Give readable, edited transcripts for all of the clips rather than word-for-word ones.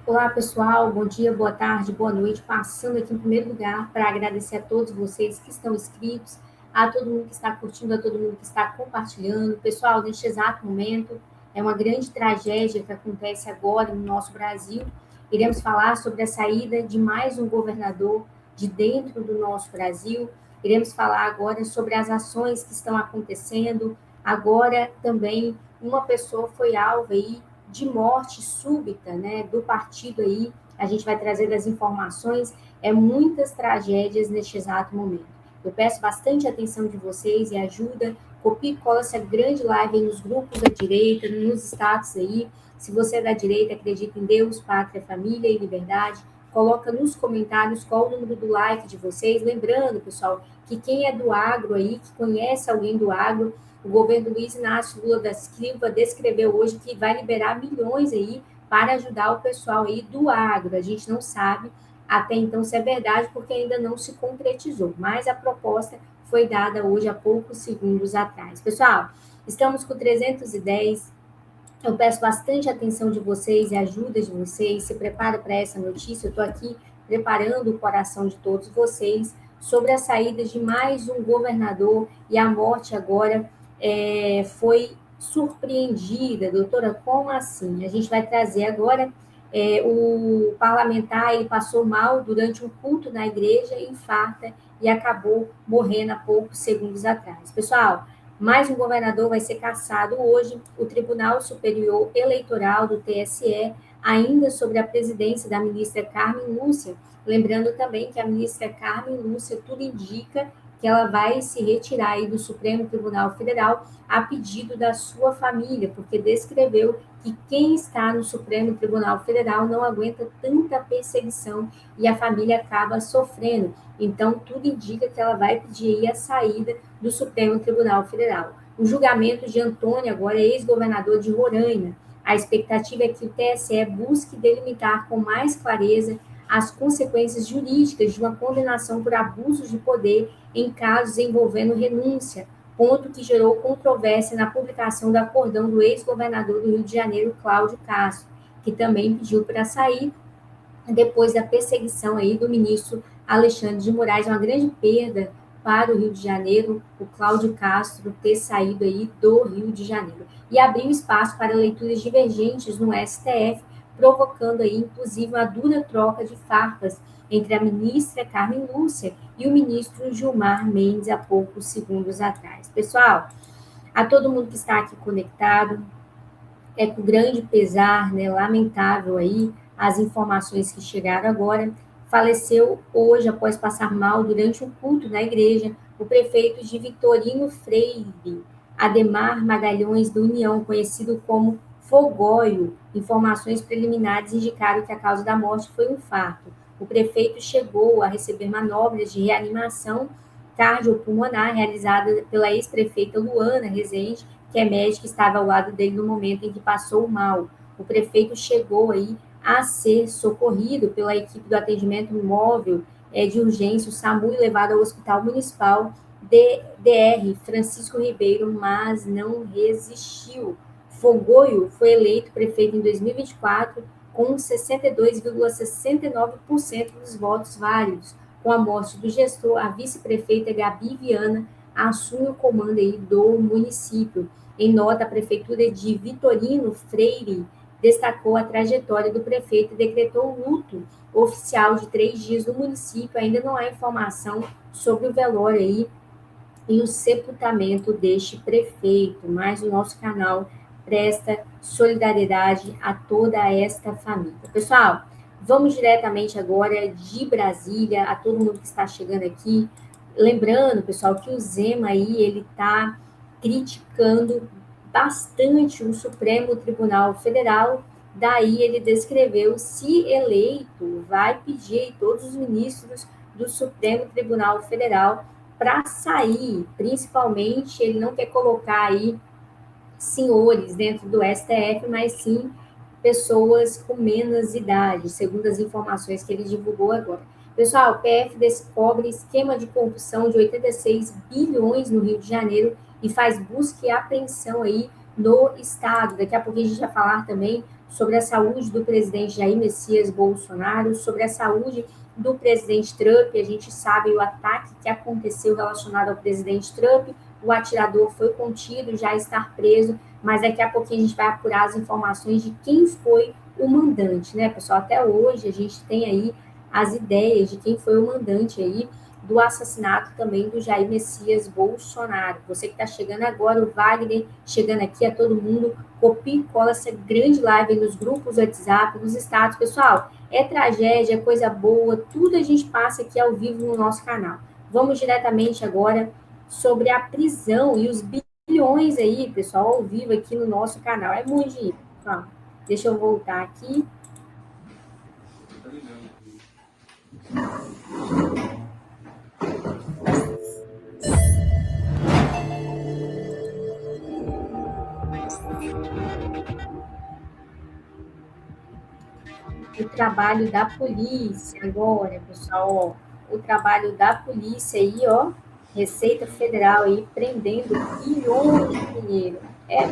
Olá, pessoal. Bom dia, boa tarde, boa noite. Passando aqui em primeiro lugar para agradecer a todos vocês que estão inscritos, a todo mundo que está curtindo, a todo mundo que está compartilhando. Pessoal, neste exato momento, é uma grande tragédia que acontece agora no nosso Brasil. Iremos falar sobre a saída de mais um governador de dentro do nosso Brasil. Iremos falar agora sobre as ações que estão acontecendo. Agora também uma pessoa foi alvo aí de morte súbita, né, do partido aí. A gente vai trazer as informações, muitas tragédias neste exato momento. Eu peço bastante atenção de vocês e ajuda, copie e cola essa grande live aí nos grupos da direita, nos status aí. Se você é da direita, acredita em Deus, pátria, família e liberdade, coloca nos comentários qual o número do like de vocês. Lembrando, pessoal, que quem é do agro aí, que conhece alguém do agro, o governo Luiz Inácio Lula da Silva descreveu hoje que vai liberar milhões aí para ajudar o pessoal aí do agro. A gente não sabe até então se é verdade, porque ainda não se concretizou, mas a proposta foi dada hoje há poucos segundos atrás. Pessoal, estamos com 310. Eu peço bastante atenção de vocês e ajuda de vocês. Se prepara para essa notícia. Eu estou aqui preparando o coração de todos vocês sobre a saída de mais um governador e a morte agora foi surpreendida. Doutora, como assim? A gente vai trazer agora o parlamentar, ele passou mal durante um culto na igreja, infarta e acabou morrendo há poucos segundos atrás. Pessoal, mais um governador vai ser cassado hoje. O Tribunal Superior Eleitoral do TSE, ainda sobre a presidência da ministra Carmen Lúcia. Lembrando também que a ministra Carmen Lúcia, tudo indica que ela vai se retirar aí do Supremo Tribunal Federal a pedido da sua família, porque descreveu que quem está no Supremo Tribunal Federal não aguenta tanta perseguição e a família acaba sofrendo. Então, tudo indica que ela vai pedir aí a saída do Supremo Tribunal Federal. O julgamento de Antônio, agora ex-governador de Roraima. A expectativa é que o TSE busque delimitar com mais clareza as consequências jurídicas de uma condenação por abuso de poder em casos envolvendo renúncia, ponto que gerou controvérsia na publicação do acordão do ex-governador do Rio de Janeiro, Cláudio Castro, que também pediu para sair depois da perseguição aí do ministro Alexandre de Moraes. Uma grande perda para o Rio de Janeiro, o Cláudio Castro ter saído aí do Rio de Janeiro. E abriu espaço para leituras divergentes no STF, provocando aí, inclusive, uma dura troca de farpas entre a ministra Carmen Lúcia e o ministro Gilmar Mendes há poucos segundos atrás. Pessoal, a todo mundo que está aqui conectado, é com grande pesar, né, lamentável aí, as informações que chegaram agora. Faleceu hoje, após passar mal durante um culto na igreja, o prefeito de Vitorino Freire, Ademar Magalhães do União, conhecido como Fogóio. Informações preliminares indicaram que a causa da morte foi um infarto. O prefeito chegou a receber manobras de reanimação cardiopulmonar realizada pela ex-prefeita Luana Rezende, que é médica, estava ao lado dele no momento em que passou mal. O prefeito chegou aí a ser socorrido pela equipe do atendimento móvel de urgência, o SAMU, e levado ao Hospital Municipal DR Francisco Ribeiro, mas não resistiu. Fogoio foi eleito prefeito em 2024 com 62,69% dos votos válidos. Com a morte do gestor, a vice-prefeita Gabi Viana assume o comando aí do município. Em nota, a prefeitura de Vitorino Freire destacou a trajetória do prefeito e decretou luto oficial de 3 dias no município. Ainda não há informação sobre o velório aí e o sepultamento deste prefeito, mas o nosso canal presta solidariedade a toda esta família. Pessoal, vamos diretamente agora de Brasília, a todo mundo que está chegando aqui. Lembrando, pessoal, que o Zema aí, ele está criticando bastante o Supremo Tribunal Federal. Daí ele descreveu, se eleito, vai pedir a todos os ministros do Supremo Tribunal Federal para sair. Principalmente, ele não quer colocar aí senhores dentro do STF, mas sim pessoas com menos idade, segundo as informações que ele divulgou agora. Pessoal, o PF descobre esquema de corrupção de 86 bilhões no Rio de Janeiro e faz busca e apreensão aí no estado. Daqui a pouco a gente vai falar também sobre a saúde do presidente Jair Messias Bolsonaro, sobre a saúde do presidente Trump. A gente sabe o ataque que aconteceu relacionado ao presidente Trump, o atirador foi contido, já está preso, mas daqui a pouquinho a gente vai apurar as informações de quem foi o mandante, né, pessoal? Até hoje a gente tem aí as ideias de quem foi o mandante aí do assassinato também do Jair Messias Bolsonaro. Você que está chegando agora, o Wagner chegando aqui, a todo mundo, copia e cola essa grande live nos grupos WhatsApp, nos status. Pessoal, é tragédia, é coisa boa, tudo a gente passa aqui ao vivo no nosso canal. Vamos diretamente agora sobre a prisão e os bilhões aí, pessoal, ao vivo aqui no nosso canal. É muito dinheiro. Tá? Deixa eu voltar aqui. O trabalho da polícia agora, pessoal, ó, o trabalho da polícia aí, ó, Receita Federal aí prendendo bilhões de dinheiro. É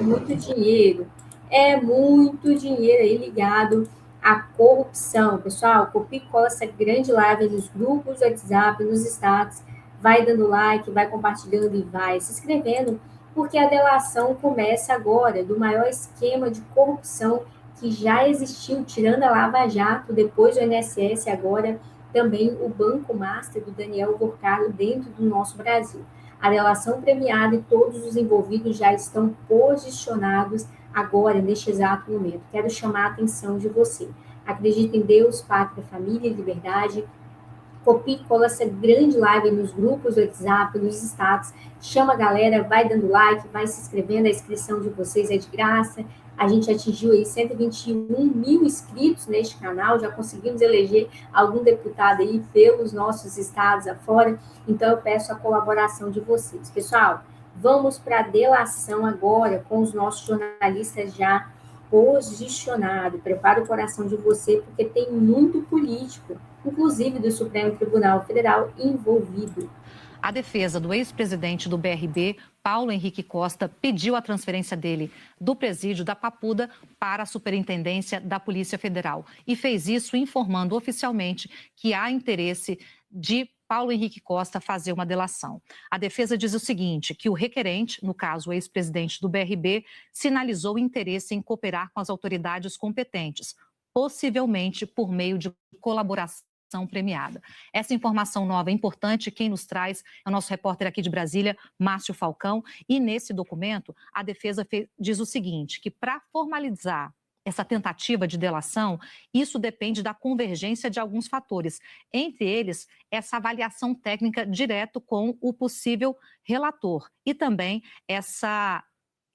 muito dinheiro aí ligado à corrupção, pessoal. Copia e cola essa grande live nos grupos do WhatsApp, nos status, vai dando like, vai compartilhando e vai se inscrevendo, porque a delação começa agora do maior esquema de corrupção que já existiu, tirando a Lava Jato, depois do INSS, agora também o Banco Master do Daniel Gorcaro dentro do nosso Brasil. A delação premiada e todos os envolvidos já estão posicionados agora, neste exato momento. Quero chamar a atenção de você. Acredita em Deus, pátria, família e liberdade. Copie e cola essa grande live nos grupos do WhatsApp, nos status, chama a galera, vai dando like, vai se inscrevendo, a inscrição de vocês é de graça. A gente atingiu aí 121 mil inscritos neste canal, já conseguimos eleger algum deputado aí pelos nossos estados afora, então eu peço a colaboração de vocês. Pessoal, vamos para a delação agora com os nossos jornalistas já posicionados. Prepara o coração de você, porque tem muito político, inclusive do Supremo Tribunal Federal, envolvido. A defesa do ex-presidente do BRB, Paulo Henrique Costa, pediu a transferência dele do presídio da Papuda para a Superintendência da Polícia Federal e fez isso informando oficialmente que há interesse de Paulo Henrique Costa fazer uma delação. A defesa diz o seguinte, que o requerente, no caso o ex-presidente do BRB, sinalizou interesse em cooperar com as autoridades competentes, possivelmente por meio de colaboração premiada. Essa informação nova é importante, quem nos traz é o nosso repórter aqui de Brasília, Márcio Falcão, e nesse documento a defesa diz o seguinte, que para formalizar essa tentativa de delação, isso depende da convergência de alguns fatores, entre eles essa avaliação técnica direto com o possível relator e também essa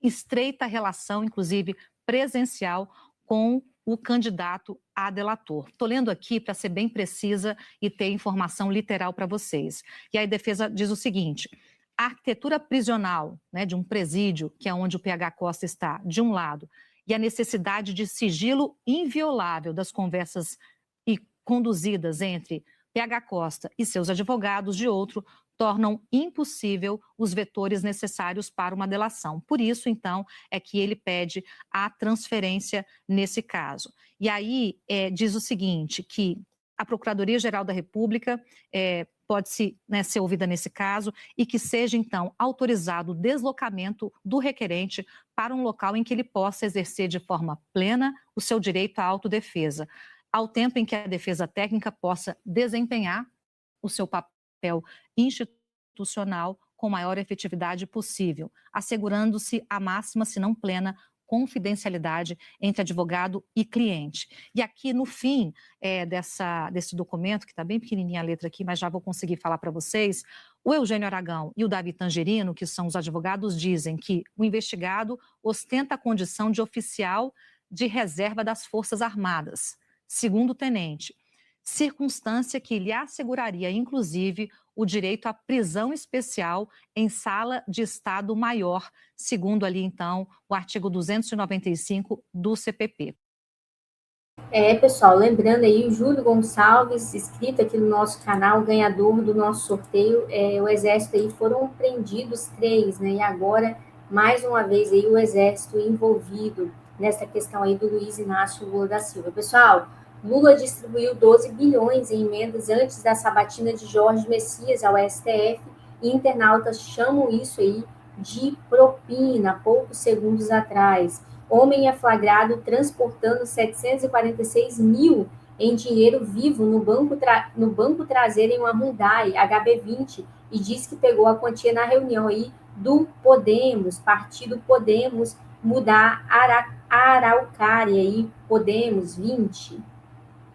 estreita relação, inclusive presencial, com o candidato a delator. Estou lendo aqui para ser bem precisa e ter informação literal para vocês. E aí a defesa diz o seguinte, a arquitetura prisional, né, de um presídio, que é onde o PH Costa está, de um lado, e a necessidade de sigilo inviolável das conversas e conduzidas entre PH Costa e seus advogados, de outro, tornam impossível os vetores necessários para uma delação. Por isso, então, é que ele pede a transferência nesse caso. E aí diz o seguinte, que a Procuradoria-Geral da República pode ser ouvida nesse caso e que seja, então, autorizado o deslocamento do requerente para um local em que ele possa exercer de forma plena o seu direito à autodefesa, ao tempo em que a defesa técnica possa desempenhar o seu papel institucional com maior efetividade possível, assegurando-se a máxima, se não plena, confidencialidade entre advogado e cliente. E aqui no fim desse documento, que está bem pequenininha a letra aqui, mas já vou conseguir falar para vocês, o Eugênio Aragão e o Davi Tangerino, que são os advogados, dizem que o investigado ostenta a condição de oficial de reserva das Forças Armadas, segundo tenente, circunstância que lhe asseguraria, inclusive, o direito à prisão especial em sala de Estado maior, segundo ali, então, o artigo 295 do CPP. Pessoal, lembrando aí, o Júlio Gonçalves, inscrito aqui no nosso canal, ganhador do nosso sorteio, o Exército aí foram prendidos 3, né, e agora, mais uma vez aí, o Exército envolvido. nessa questão aí do Luiz Inácio Lula da Silva. Pessoal, Lula distribuiu 12 bilhões em emendas antes da sabatina de Jorge Messias ao STF, e internautas chamam isso aí de propina, poucos segundos atrás. Homem é flagrado transportando 746 mil em dinheiro vivo no banco traseiro em uma Hyundai HB20 e diz que pegou a quantia na reunião aí do Podemos, partido Podemos, mudar Araucária aí, Podemos 20.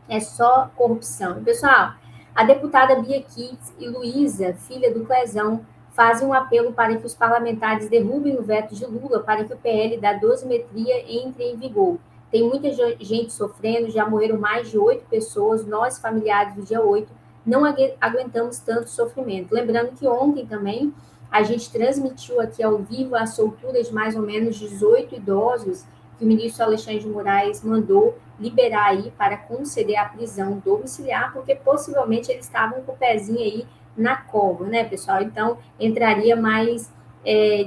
É só corrupção. Pessoal, a deputada Bia Kicis e Luísa, filha do Clezão, fazem um apelo para que os parlamentares derrubem o veto de Lula para que o PL da dosimetria entre em vigor. Tem muita gente sofrendo, já morreram mais de 8 pessoas, nós, familiares do dia 8, não aguentamos tanto sofrimento. Lembrando que ontem também a gente transmitiu aqui ao vivo a soltura de mais ou menos 18 idosos que o ministro Alexandre de Moraes mandou liberar aí para conceder a prisão domiciliar, porque possivelmente eles estavam com o pezinho aí na cova, né, pessoal? Então, entraria mais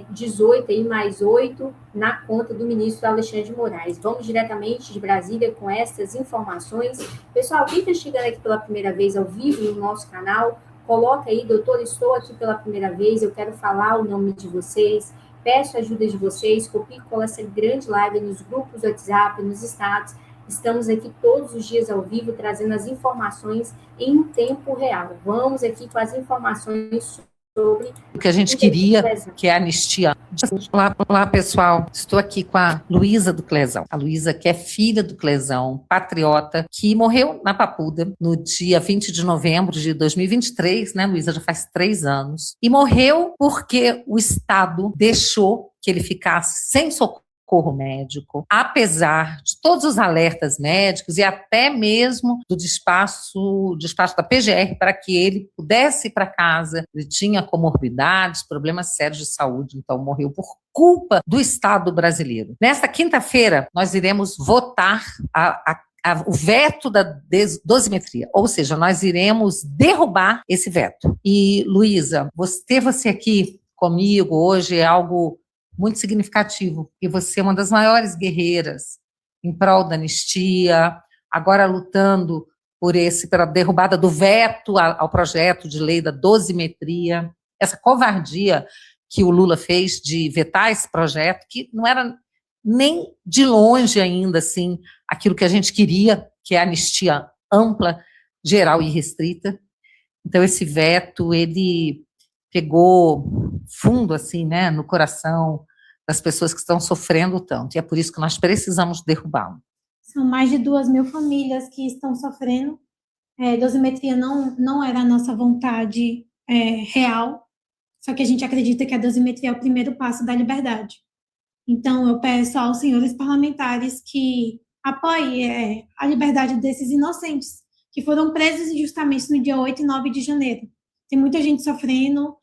18 aí, mais 8 na conta do ministro Alexandre de Moraes. Vamos diretamente de Brasília com essas informações. Pessoal, quem está chegando aqui pela primeira vez ao vivo no nosso canal, coloca aí, doutor, estou aqui pela primeira vez, eu quero falar o nome de vocês, peço a ajuda de vocês, copie e cola essa grande live nos grupos do WhatsApp, nos status. Estamos aqui todos os dias ao vivo, trazendo as informações em tempo real. Vamos aqui com as informações sobre o que a gente queria, que é a anistia. Olá, pessoal. Estou aqui com a Luísa do Clezão. A Luísa, que é filha do Clezão, patriota, que morreu na Papuda no dia 20 de novembro de 2023, né, Luísa? Já faz 3 anos. E morreu porque o Estado deixou que ele ficasse sem socorro médico, apesar de todos os alertas médicos e até mesmo do despacho da PGR para que ele pudesse ir para casa. Ele tinha comorbidades, problemas sérios de saúde, então morreu por culpa do Estado brasileiro. Nesta quinta-feira, nós iremos votar o veto da dosimetria, ou seja, nós iremos derrubar esse veto. E, Luísa, ter você aqui comigo hoje é algo muito significativo, porque você é uma das maiores guerreiras em prol da anistia, agora lutando pela derrubada do veto ao projeto de lei da dosimetria, essa covardia que o Lula fez de vetar esse projeto, que não era nem de longe ainda, assim, aquilo que a gente queria, que é a anistia ampla, geral e restrita. Então, esse veto, ele pegou fundo, assim, né, no coração das pessoas que estão sofrendo tanto, e é por isso que nós precisamos derrubá-lo. São mais de 2.000 famílias que estão sofrendo. Dosimetria não era a nossa vontade real, só que a gente acredita que a dosimetria é o primeiro passo da liberdade. Então, eu peço aos senhores parlamentares que apoiem a liberdade desses inocentes, que foram presos injustamente no dia 8 e 9 de janeiro. Tem muita gente sofrendo,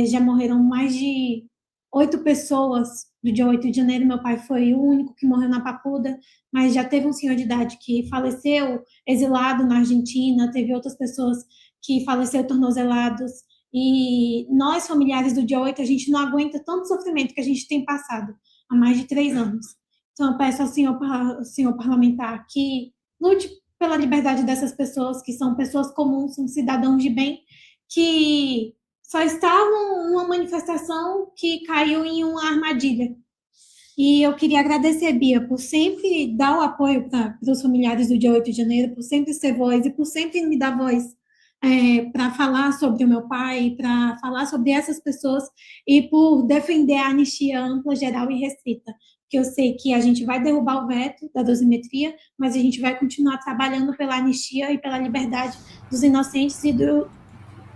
já morreram mais de 8 pessoas no dia 8 de janeiro. Meu pai foi o único que morreu na Papuda, mas já teve um senhor de idade que faleceu exilado na Argentina, teve outras pessoas que faleceram tornozelados, e nós, familiares do dia 8, a gente não aguenta tanto sofrimento que a gente tem passado há mais de 3 anos. Então, eu peço ao senhor parlamentar que lute pela liberdade dessas pessoas, que são pessoas comuns, são cidadãos de bem, que só estavam numa manifestação que caiu em uma armadilha. E eu queria agradecer, Bia, por sempre dar o apoio para os familiares do dia 8 de janeiro, por sempre ser voz e por sempre me dar voz para falar sobre o meu pai, para falar sobre essas pessoas e por defender a anistia ampla, geral e restrita. Porque eu sei que a gente vai derrubar o veto da dosimetria, mas a gente vai continuar trabalhando pela anistia e pela liberdade dos inocentes e do...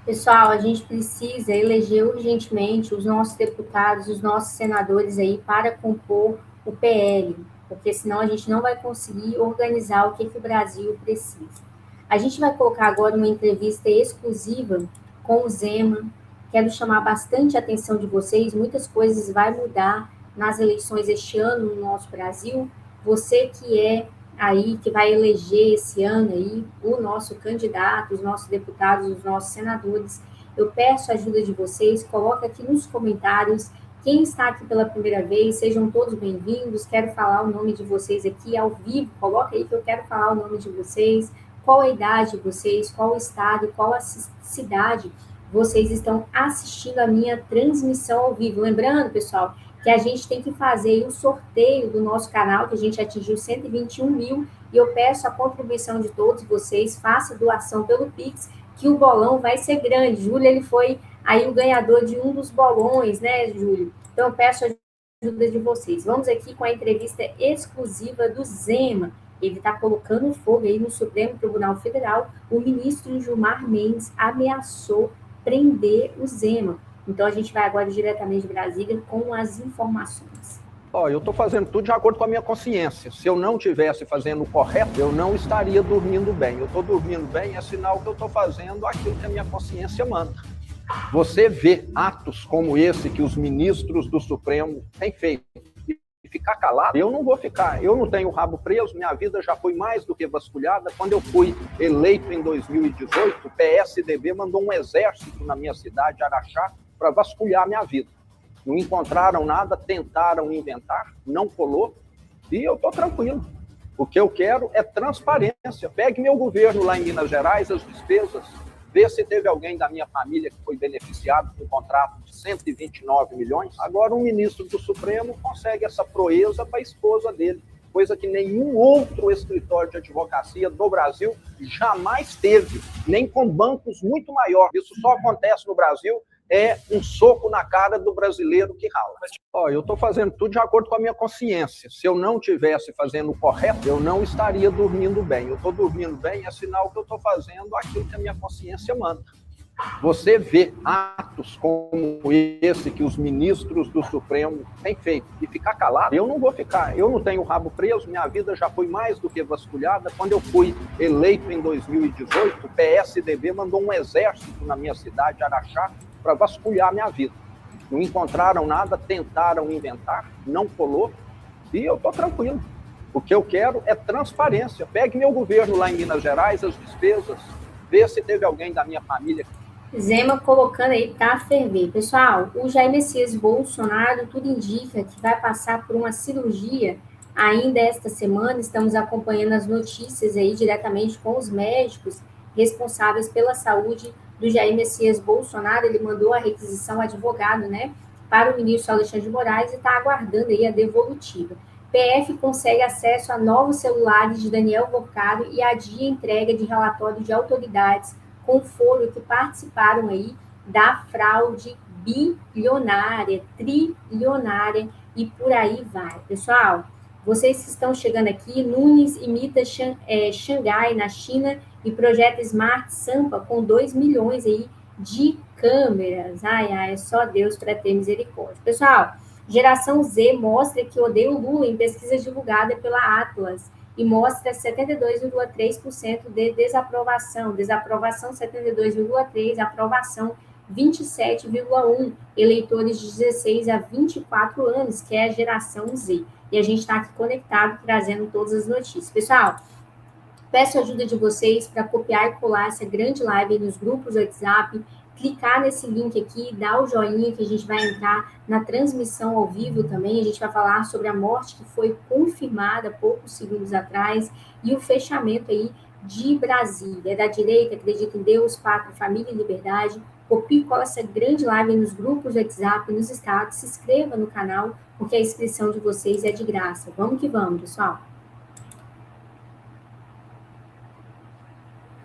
Pessoal, a gente precisa eleger urgentemente os nossos deputados, os nossos senadores aí para compor o PL, porque senão a gente não vai conseguir organizar o que o Brasil precisa. A gente vai colocar agora uma entrevista exclusiva com o Zema. Quero chamar bastante a atenção de vocês, muitas coisas vão mudar nas eleições este ano no nosso Brasil. Você que é aí, que vai eleger esse ano aí o nosso candidato, os nossos deputados, os nossos senadores, eu peço a ajuda de vocês, coloca aqui nos comentários Quem está aqui pela primeira vez, sejam todos bem-vindos. Quero falar o nome de vocês aqui ao vivo. Coloca aí que eu quero falar o nome de vocês. Qual a idade de vocês, qual o estado e qual a cidade vocês estão assistindo a minha transmissão ao vivo. Lembrando, pessoal, que a gente tem que fazer o sorteio do nosso canal, que a gente atingiu 121 mil, e eu peço a contribuição de todos vocês, faça doação pelo Pix, que o bolão vai ser grande. Júlio, ele foi aí o ganhador de um dos bolões, né, Júlio? Então, eu peço a ajuda de vocês. Vamos aqui com a entrevista exclusiva do Zema. Ele está colocando fogo aí no Supremo Tribunal Federal. O ministro Gilmar Mendes ameaçou prender o Zema. Então, a gente vai agora diretamente de Brasília com as informações. Eu estou fazendo tudo de acordo com a minha consciência. Se eu não estivesse fazendo o correto, eu não estaria dormindo bem. Eu estou dormindo bem, é sinal que eu estou fazendo aquilo que a minha consciência manda. Você vê atos como esse que os ministros do Supremo têm feito e ficar calado, eu não vou ficar. Eu não tenho o rabo preso, minha vida já foi mais do que vasculhada. Quando eu fui eleito em 2018, o PSDB mandou um exército na minha cidade, Araxá, para vasculhar a minha vida. Não encontraram nada, tentaram inventar, não colou, e eu estou tranquilo. O que eu quero é transparência. Pegue meu governo lá em Minas Gerais, as despesas, vê se teve alguém da minha família que foi beneficiado com um contrato de 129 milhões. Agora, um ministro do Supremo consegue essa proeza para a esposa dele, coisa que nenhum outro escritório de advocacia do Brasil jamais teve, nem com bancos muito maiores. Isso só acontece no Brasil, é um soco na cara do brasileiro que rala. Eu estou fazendo tudo de acordo com a minha consciência. Se eu não estivesse fazendo o correto, eu não estaria dormindo bem. Eu estou dormindo bem, é sinal que eu estou fazendo aquilo que a minha consciência manda. Você vê atos como esse que os ministros do Supremo têm feito e ficar calado, eu não vou ficar. Eu não tenho o rabo preso, minha vida já foi mais do que vasculhada. Quando eu fui eleito em 2018, o PSDB mandou um exército na minha cidade, Araxá, para vasculhar a minha vida. Não encontraram nada, tentaram inventar, não colou, e eu estou tranquilo. O que eu quero é transparência. Pegue meu governo lá em Minas Gerais, as despesas, vê se teve alguém da minha família. Zema colocando aí para ferver. Pessoal, o Jair Messias Bolsonaro, tudo indica que vai passar por uma cirurgia ainda esta semana. Estamos acompanhando as notícias aí diretamente com os médicos responsáveis pela saúde do Jair Messias Bolsonaro. Ele mandou a requisição advogado, né, para o ministro Alexandre de Moraes e está aguardando aí a devolutiva. PF consegue acesso a novos celulares de Daniel Vocaro e adia entrega de relatório de autoridades com foro que participaram aí da fraude bilionária, trilionária e por aí vai. Pessoal, vocês que estão chegando aqui, Nunes imita Xangai na China e projeta Smart Sampa com 2 milhões aí de câmeras. É só Deus para ter misericórdia. Pessoal, geração Z mostra que odeia o Lula em pesquisa divulgada pela Atlas e mostra 72,3% de desaprovação. Desaprovação 72,3%, aprovação 27,1%. Eleitores de 16 a 24 anos, que é a geração Z. E a gente está aqui conectado, trazendo todas as notícias. Pessoal, peço a ajuda de vocês para copiar e colar essa grande live nos grupos do WhatsApp, clicar nesse link aqui, dar o joinha que a gente vai entrar na transmissão ao vivo também. A gente vai falar sobre a morte que foi confirmada poucos segundos atrás e o fechamento aí de Brasília. Da direita, acredita em Deus, pátria, família e liberdade. Copie e cola essa grande live nos grupos do WhatsApp, nos estados. Se inscreva no canal, porque a inscrição de vocês é de graça. Vamos que vamos, pessoal.